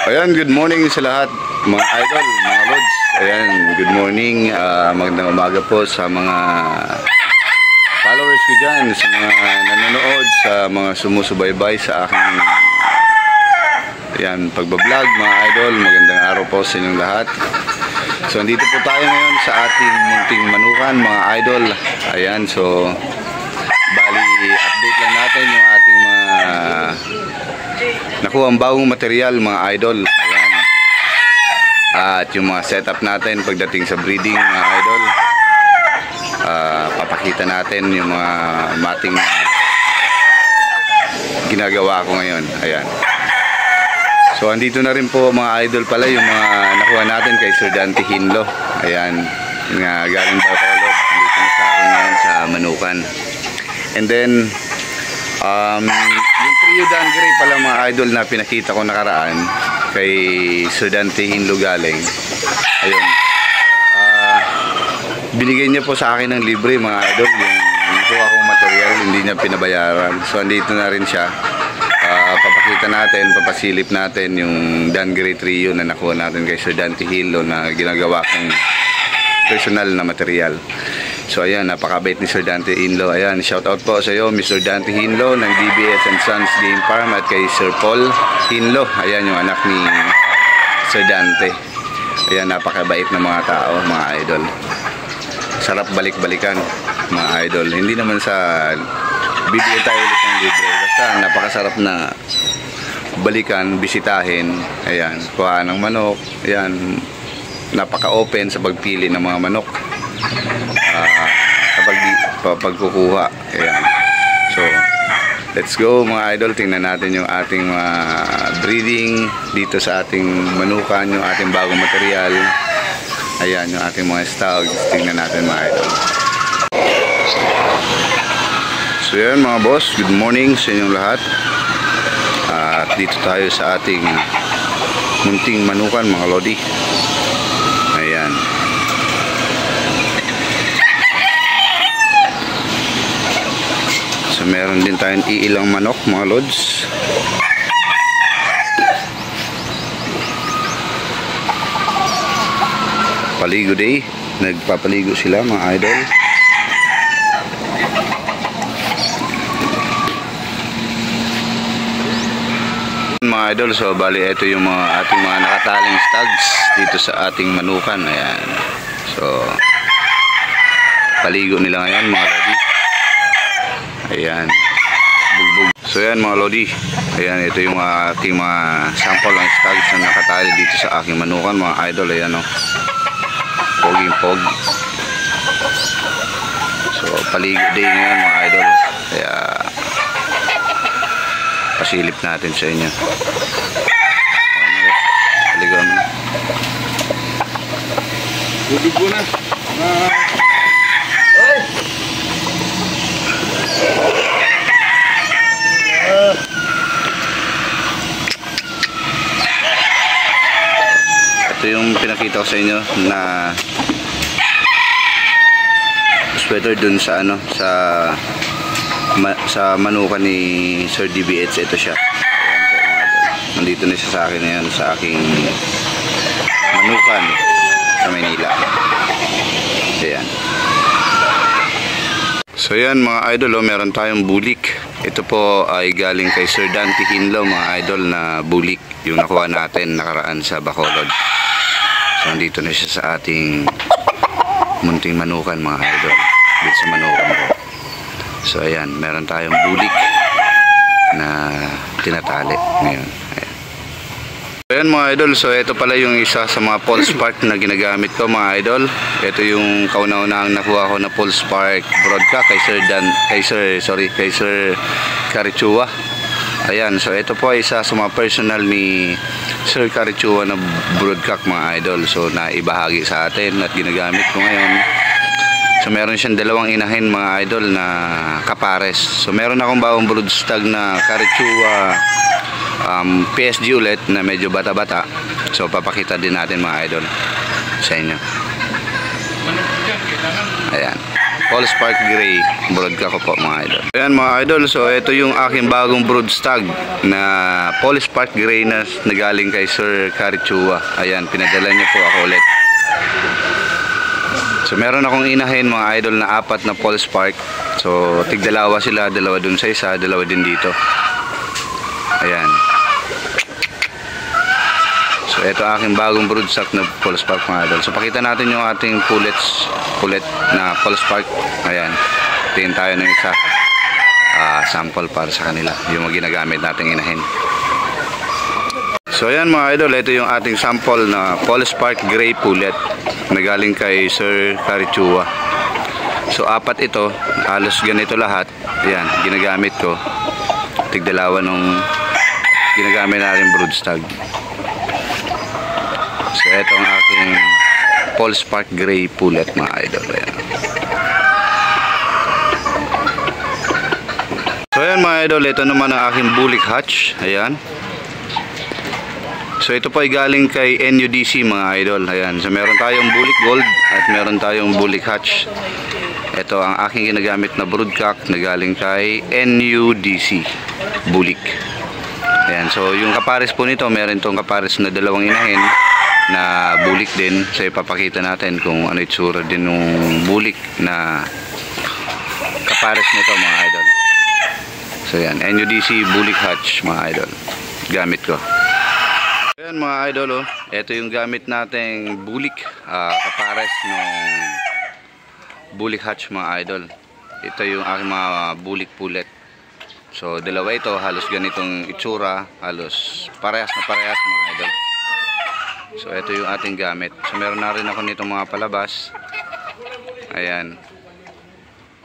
Ayan, good morning sa lahat mga idol, mga lods. Ayan, good morning, magandang umaga po sa mga followers ko dyan, sa mga nanonood, sa mga sumusubaybay sa aking ayan, pagbablog mga idol. Magandang araw po sa inyong lahat. So, andito po tayo ngayon sa ating munting manukan mga idol. Ayan, so bali, update lang natin yung ating mga nakuha ang bagong material mga idol. Ayan. At yung mga setup natin pagdating sa breeding mga idol. Papakita natin yung mga mating ginagawa ko ngayon. Ayan. So andito na rin po mga idol pala yung mga nakuha natin kay Sir Dante Hinlo. Ayan. Nga galing Bacolod. Andito na sa akin ngayon sa manukan. And then yung trio Dangre pala mga idol na pinakita ko nakaraan kay Sir Dante Hinlo galing. Ayun. Binigay niya po sa akin ng libre mga idol yung nakuha kong material, hindi niya pinabayaran. So andito na rin siya. Papakita natin, papasilip natin yung Dangre trio na nakuha natin kay Sir Dante Hinlo na ginagawa kong personal na material. So ayan, napakabait ni Sir Dante Hinlo. Ayan, shoutout po sa iyo Mr. Dante Hinlo ng DBS and Sons Game Farm at kay Sir Paul Hinlo. Ayan yung anak ni Sir Dante. Ayan, napakabait na mga tao, mga idol. Sarap balik-balikan, mga idol. Hindi naman sa bibigyan tayo ulit ng libre. Basta napakasarap na balikan, bisitahin. Ayan, kuha ng manok. Ayan, napaka-open sa pagpili ng mga manok. Sa pagkukuha. Ayan. So, let's go mga idol. Tingnan natin yung ating breeding dito sa ating manukan, yung ating bagong material. Ayan, yung ating mga stags. Tingnan natin mga idol. So, yan mga boss. Good morning sa inyong lahat. At dito tayo sa ating munting manukan mga lodi. Ayan. So meron din tayong iilang manok mga lods. Paligo day. Nagpapaligo sila mga idol. Mga idol, so bali ito yung mga ating mga nakataling stags dito sa ating manukan. Ayan. So paligo nila ngayon mga lodi. Ayan, bulbog. So yan mga lodi. Ayan, ito yung ating mga sample ng stags na nakatali dito sa aking manukan mga idol. Ayan o, poging pog. So paligo day ngayon mga idol. Kaya pasilip natin sa inyo. Paligo mo na. Bulbog mo na. Ito yung pinakita ko sa inyo na sweater dun sa ano sa manukan ni Sir DBH. Ito siya. Ayan po, nandito na siya sa akin ngayon sa aking manukan sa Maynila. Ayan. So yan mga idol, meron tayong bulik. Ito po ay galing kay Sir Dante Hinlo mga idol na bulik. Yung nakuha natin nakaraan sa Bacolod. So nandito na siya sa ating munting manukan mga idol. Dito sa manukan ko. So ayan, meron tayong bulik na tinatali ngayon. Ayan. So ayan mga idol, so ito pala yung isa sa mga pulse spark na ginagamit ko mga idol. Ito yung kauna-unahang nakuha ko na pulse spark broadcast kay Sir Carichua. Ayan, so ito po ay isa sa mga personal ni Sir Carichua na broadcast mga idol. So naibahagi sa atin at ginagamit ko ngayon. So meron siyang dalawang inahin mga idol na kapares. So meron akong bagong broodstag na Carichua PSG ulit na medyo bata-bata. So papakita din natin mga idol sa inyo. Ayan. Polish Park Gray broodcock ko po mga idol. Ayan mga idol, so ito yung aking bagong brood stag na Polish Park Gray na nagaling kay Sir Carichua. Ayan, pinadala niyo po ako ulit. So meron akong inahin mga idol na 4 na Polish Park. So tigdalawa sila, dalawa dun sa isa, dalawa din dito. Ayan. So ito aking bagong broodstock na Polish Park mga idol. So pakita natin yung ating pulet na Polish Park. Ayan. Tingin tayo ng isa sample para sa kanila, yung mga ginagamit nating inahin. So ayan mga idol, ito yung ating sample na Polish Park Gray Pulet na galing kay Sir Carichua. So 4 ito, halos ganito lahat. Ayan, ginagamit ko. Tigdalawa nung ginagamit natin broodstock. So ito ang aking Polish Park Gray Pulet mga idol. Ayan. So ayan mga idol, ito naman ang aking bulik hatch. Ayan. So ito po ay galing kay NUDC mga idol. Ayan. So meron tayong bulik gold at meron tayong bulik hatch. Ito ang aking ginagamit na broodcock na galing kay NUDC bulik. Ayan. So yung kapares po nito, meron tong kapares na dalawang inahin na bulik din. So ipapakita natin kung ano itsura din ng bulik na kapares nito mga idol. So yan, NUDC bulik hatch mga idol, gamit ko. Ayan mga idol, oh, ito yung gamit nating bulik kapares ng bulik hatch mga idol. Ito yung aking mga bulik pulet. So dalawa ito, halos ganitong itsura, halos parehas na parehas mga idol. So ito yung ating gamit. So meron na rin ako nitong mga palabas. Ayan.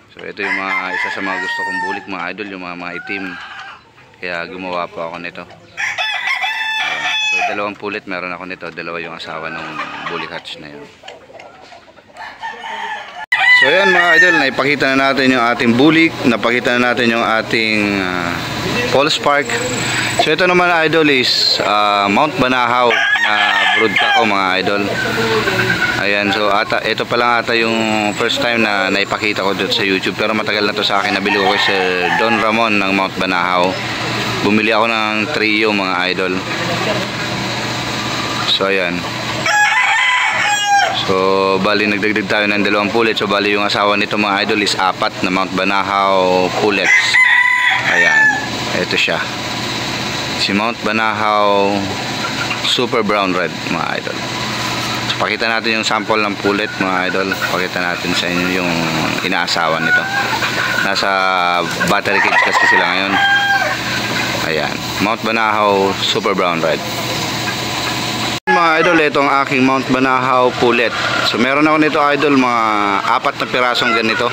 So ito yung isa sa mga gusto kong bulik mga idol, yung mga itim. Kaya gumawa po ako nito. Ayan. So dalawang pulit meron ako nito, dalawa yung asawa ng bulik hatch na yun. So ayan mga idol, naipakita na natin yung ating bulik, napakita na natin yung ating Polish Park. So ito naman idol is Mount Banahaw na broodcock ko mga idol. Ayan, so ito pa lang ata yung first time na naipakita ko dito sa YouTube, pero matagal na to sa akin. Nabili ko kay Sir Don Ramon ng Mount Banahaw. Bumili ako ng trio mga idol. So ayan. So bali nagdagdag tayo ng 2 pulet. So bali yung asawa nito mga idol is 4 na Mount Banahaw pullets. Ayan, ito siya, si Mount Banahaw Super Brown Red mga idol. So pakita natin yung sample ng pulet mga idol. Pakita natin sa inyo yung inaasawa nito. Nasa battery cage kasi sila ngayon. Ayan, Mount Banahaw Super Brown Red mga idol. Ito ang aking Mount Banahaw pulet. So meron ako nito idol mga 4 na pirasong ganito.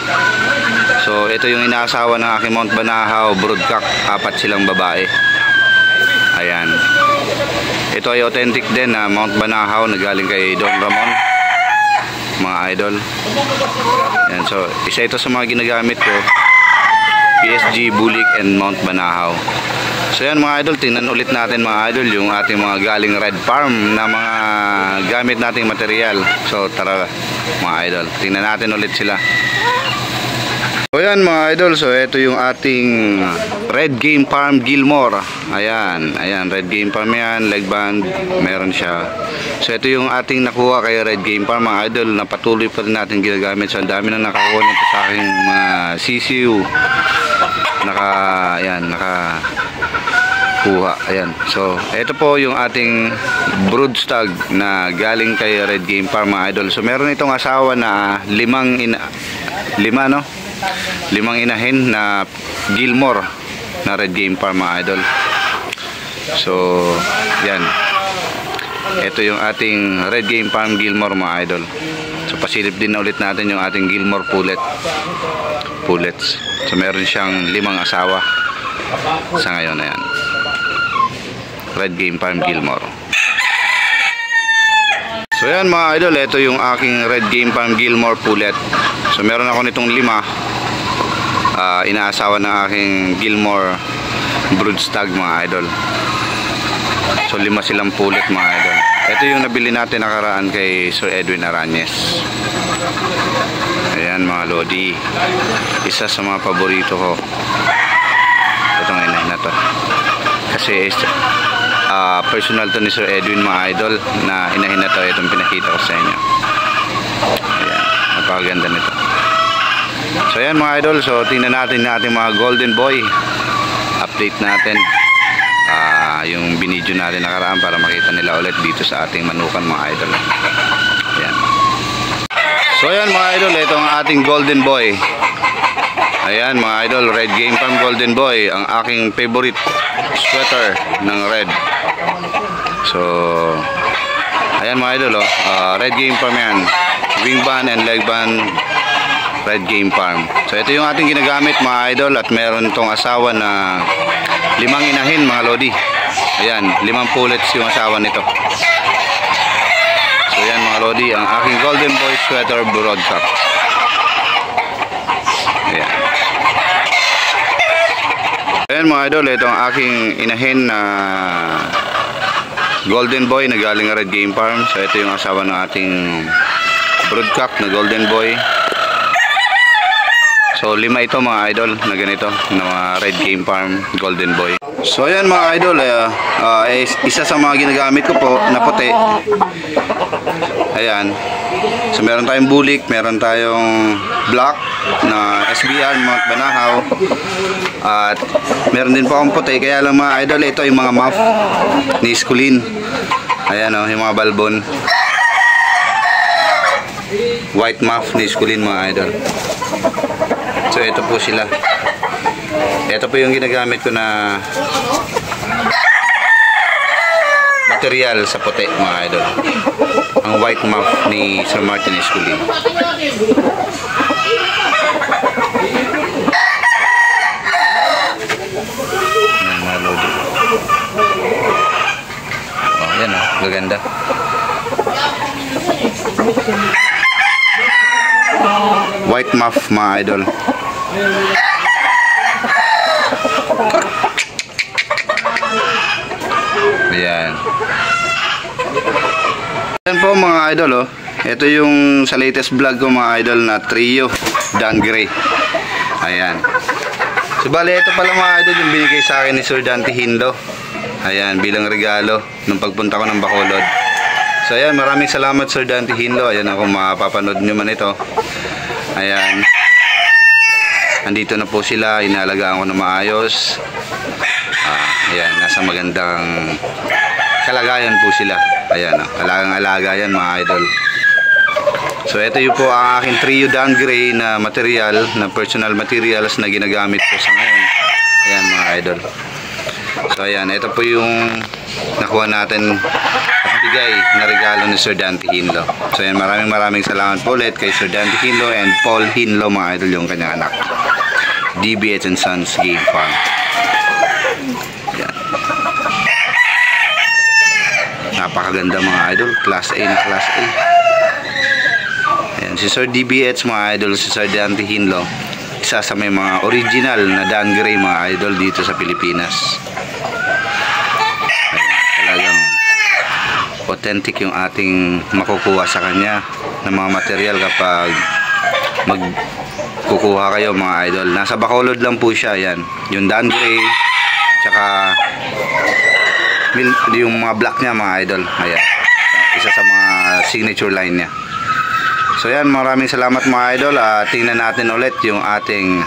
So ito yung inaasawa ng aking Mount Banahaw broodcock, 4 silang babae. Ayan. Ito ay authentic din na Mount Banahaw na galing kay Don Ramon mga idol. Ayan, so isa ito sa mga ginagamit ko, PSG, bulik and Mount Banahaw. So yan mga idol, tingnan ulit natin mga idol yung ating mga galing Red Farm na mga gamit nating material. So tara mga idol, tingnan natin ulit sila. So yan mga idol, so ito yung ating Red Game Farm Gilmore. Ayan, ayan, Red Game Farm yan, leg band, meron siya. So ito yung ating nakuha kay Red Game Farm mga idol, na patuloy pa rin natin ginagamit. So ang dami na nakakuha nito sa aking mga CCU. Kuha. Ayan. So, ito po yung ating broodstock na galing kay Red Game Farm mga idol. So, meron itong asawa na 5 inahin na Gilmore na Red Game Farm mga idol. So, yan. Ito yung ating Red Game Farm Gilmore mga idol. So, pasilip din na ulit natin yung ating Gilmore pullets. So, meron siyang 5 asawa sa ngayon na yan. Red Game Farm Gilmore. So yan mga idol, ito yung aking Red Game Farm Gilmore pullet. So meron ako nitong 5 inaasawa ng aking Gilmore broodstock mga idol. So 5 silang pullet mga idol. Ito yung nabili natin nakaraan kay Sir Edwin Arañez. Ayan. Ayan mga lodi, isa sa mga paborito ko itong inahin na to, kasi personal to ni Sir Edwin mga idol, na inahin na to. Itong pinakita ko sa inyo. Ayan, napakaganda nito. So ayan mga idol, so tingnan natin mga golden boy, update natin yung binidyo natin nakaraan para makita nila ulit dito sa ating manukan mga idol. Ayan. So ayan mga idol, ito ang ating golden boy. Ayan mga idol, Red Game Farm golden boy, ang aking favorite sweater ng red. So ayan mga idol, Red Game Farm yan, wing band and leg band, Red Game Farm. So ito yung ating ginagamit mga idol, at meron tong asawa na 5 inahin mga lodi. Ayan, 5 pullets yung asawa nito. So ayan mga lodi, ang aking golden boy sweater broadcock. Ayan. Ayan mga idol, ito ang aking inahin na golden boy na galing Red Game Farm. So ito yung asawa ng ating broodcock na golden boy. So 5 ito mga idol na ganito, na mga Red Game Farm golden boy. So ayan mga idol, isa sa mga ginagamit ko po na puti. Ayan. So meron tayong bulik, meron tayong black na SBR Mount Banahaw, at meron din po akong puti. Kaya lang mga idol, ito yung mga muff ni Iskulin. Ayan yung mga balbon, white muff ni Iskulin mga idol. So ito po sila. Ito po yung ginagamit ko na material sa puti mga idol, ang white muff ni Sir Martin Esculin. Ayan mga lodi. Ayan gaganda. White muff mga idol. Ayan. Ayan po mga idol, ito yung sa latest vlog ko mga idol na trio Dan Gray. Ayan. So bali, ito pala mga idol yung binigay sa akin ni Sir Dante Hinlo. Ayan, bilang regalo nung pagpunta ko ng Bacolod. So ayan, maraming salamat Sir Dante Hinlo. Ayan, ako mapapanood nyo man ito. Ayan. Andito na po sila, inalagaan ko na maayos. Ayan, nasa magandang kalagayan po sila. Ayan, alagang-alaga yan mga idol. So ito yung po ang aking trio Dan Gray na material, na personal materials na ginagamit ko sa ngayon. Ayan mga idol. So ayan, ito po yung nakuha natin at bigay na regalo ni Sir Dante Hinlo. So ayan, maraming salamat po ulit kay Sir Dante Hinlo and Paul Hinlo mga idol, yung kanyang anak. DBH and Sons Game Farm. Ayan. Napakaganda mga idol, class A na class A. Ayan, si Sir DBH mga idol, si Sir Dante Hinlo, isa sa may mga original na Dan Gray mga idol dito sa Pilipinas. Ayan, talagang authentic yung ating makukuha sa kanya ng mga material kapag magkukuha kayo mga idol. Nasa Bacolod lang po siya. Ayan, yung Dan Gray tsaka yung mga black niya mga idol. Ayan, isa sa mga signature line niya. So yan, maraming salamat mga idol. Tingnan natin ulit yung ating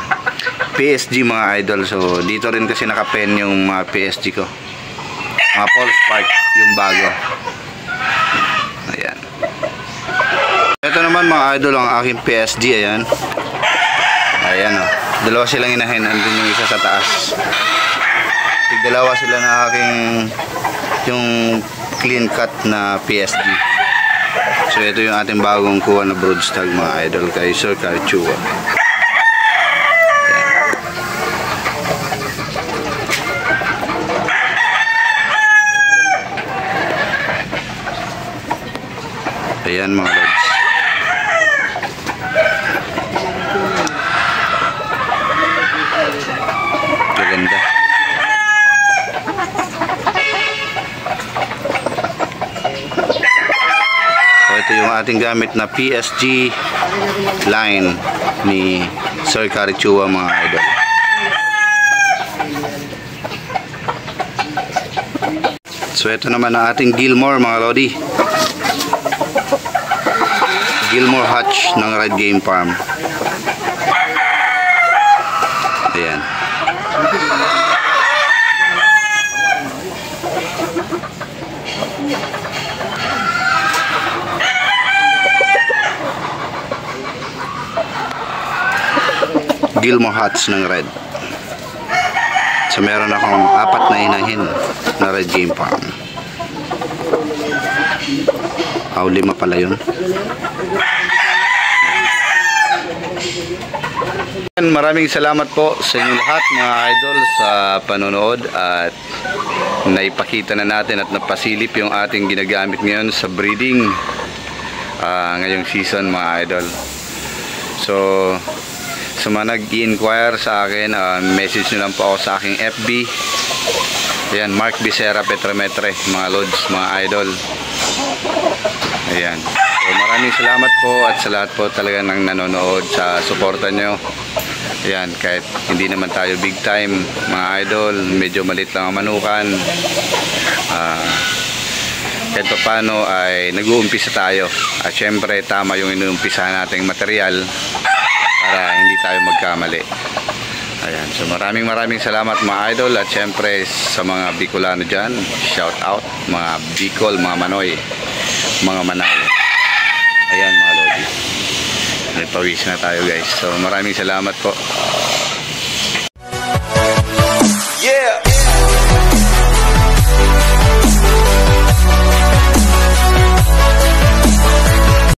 PSG mga idol. So dito rin kasi nakapen yung mga PSG ko, mga Paul Spark, yung bago. Ayan. Ito naman mga idol ang aking PSG. Ayan. Ayan dalawa silang inahin. Andun yung isa sa taas. Dalawa sila na aking yung clean cut na PSG. So ito yung ating bagong kuha na broodstag mga idol kay Sir Carchua. Ayan mga lods. Gaganda. Ito yung ating gamit na PSG line ni Sir Carichua mga idol. So ito naman ang ating Gilmore mga lodi. Gilmore hatch ng Red Game Farm. Ayan. Gilmore hatch ng Red. So meron akong 4 na inahin na Red Game Farm. 5 pala yun. Maraming salamat po sa inyo lahat mga idol sa panonood at naipakita na natin at napasilip yung ating ginagamit ngayon sa breeding ngayong season mga idol. So sa mga nag-i-inquire sa akin, message nyo lang po ako sa aking FB. Ayan, Mark Becerra Petrometre mga lods, mga idol. Ayan. So, maraming salamat po at sa lahat po talaga ng nanonood sa suporta nyo. Ayan, kahit hindi naman tayo big time mga idol, medyo malit lang ang manukan. Kahit pa paano ay nag-uumpisa tayo. At syempre tama yung inuumpisahan nating material para hindi tayo magkamali. Ayan, so maraming salamat mga idol at syempre sa mga Bicolano dyan, shout out mga Bicol, mga Manoy, mga Manay. Ayan mga lodi, nagpawis na tayo guys, so maraming salamat po. Yeah!